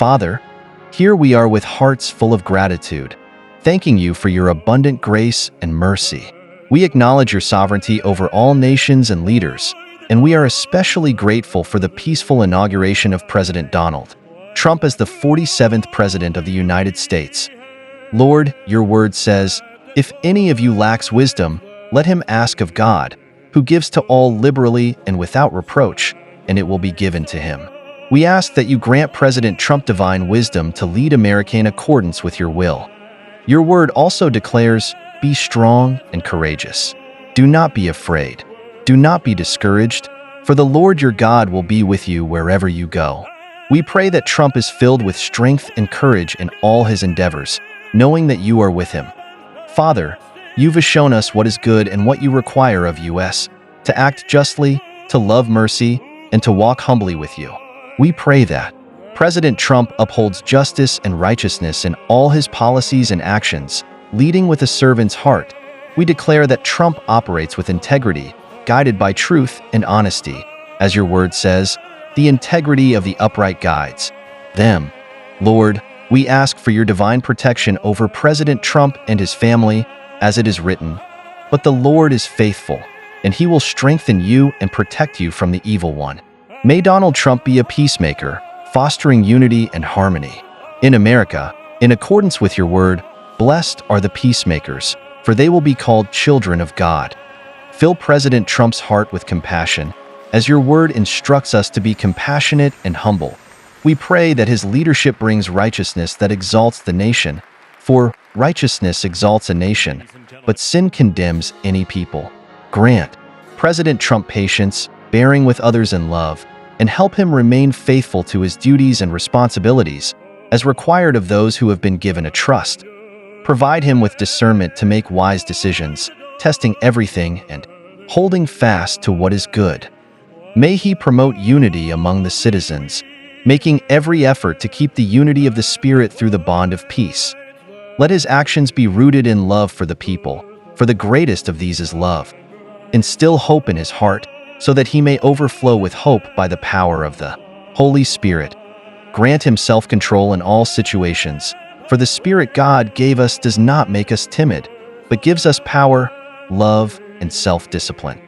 Father, here we are with hearts full of gratitude, thanking you for your abundant grace and mercy. We acknowledge your sovereignty over all nations and leaders, and we are especially grateful for the peaceful inauguration of President Donald Trump as the 47th President of the United States. Lord, your word says, "If any of you lacks wisdom, let him ask of God, who gives to all liberally and without reproach, and it will be given to him." We ask that you grant President Trump divine wisdom to lead America in accordance with your will. Your word also declares, "Be strong and courageous. Do not be afraid. Do not be discouraged, for the Lord your God will be with you wherever you go." We pray that Trump is filled with strength and courage in all his endeavors, knowing that you are with him. Father, you've shown us what is good and what you require of us, to act justly, to love mercy, and to walk humbly with you. We pray that President Trump upholds justice and righteousness in all his policies and actions, leading with a servant's heart. We declare that Trump operates with integrity, guided by truth and honesty. As your word says, the integrity of the upright guides them. Lord, we ask for your divine protection over President Trump and his family, as it is written, "But the Lord is faithful, and he will strengthen you and protect you from the evil one." May Donald Trump be a peacemaker, fostering unity and harmony. In America, in accordance with your word, blessed are the peacemakers, for they will be called children of God. Fill President Trump's heart with compassion, as your word instructs us to be compassionate and humble. We pray that his leadership brings righteousness that exalts the nation, for righteousness exalts a nation, but sin condemns any people. Grant President Trump patience, bearing with others in love, and help him remain faithful to his duties and responsibilities, as required of those who have been given a trust. Provide him with discernment to make wise decisions, testing everything and holding fast to what is good. May he promote unity among the citizens, making every effort to keep the unity of the Spirit through the bond of peace. Let his actions be rooted in love for the people, for the greatest of these is love. Instill hope in his heart, so that he may overflow with hope by the power of the Holy Spirit. Grant him self-control in all situations, for the Spirit God gave us does not make us timid, but gives us power, love, and self-discipline.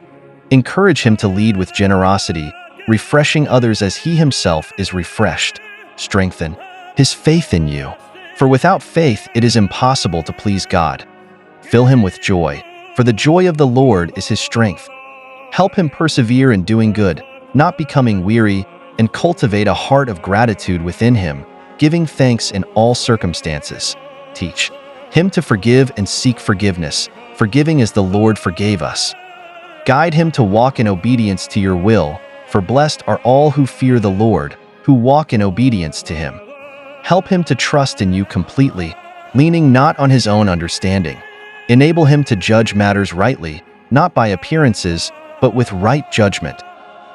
Encourage him to lead with generosity, refreshing others as he himself is refreshed. Strengthen his faith in you, for without faith it is impossible to please God. Fill him with joy, for the joy of the Lord is his strength. Help him persevere in doing good, not becoming weary, and cultivate a heart of gratitude within him, giving thanks in all circumstances. Teach him to forgive and seek forgiveness, forgiving as the Lord forgave us. Guide him to walk in obedience to your will, for blessed are all who fear the Lord, who walk in obedience to him. Help him to trust in you completely, leaning not on his own understanding. Enable him to judge matters rightly, not by appearances, but with right judgment.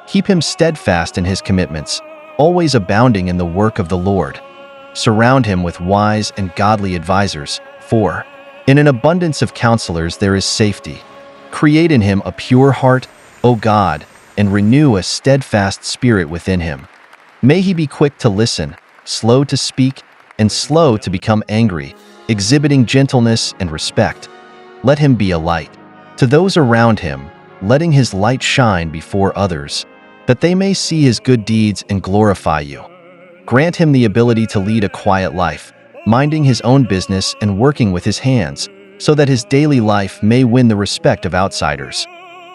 Keep him steadfast in his commitments, always abounding in the work of the Lord. Surround him with wise and godly advisors, for in an abundance of counselors there is safety. Create in him a pure heart, O God, and renew a steadfast spirit within him. May he be quick to listen, slow to speak, and slow to become angry, exhibiting gentleness and respect. Let him be a light to those around him, letting his light shine before others, that they may see his good deeds and glorify you. Grant him the ability to lead a quiet life, minding his own business and working with his hands, so that his daily life may win the respect of outsiders.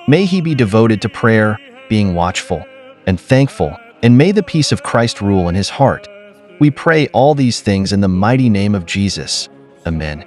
May he be devoted to prayer, being watchful and thankful, and may the peace of Christ rule in his heart. We pray all these things in the mighty name of Jesus. Amen.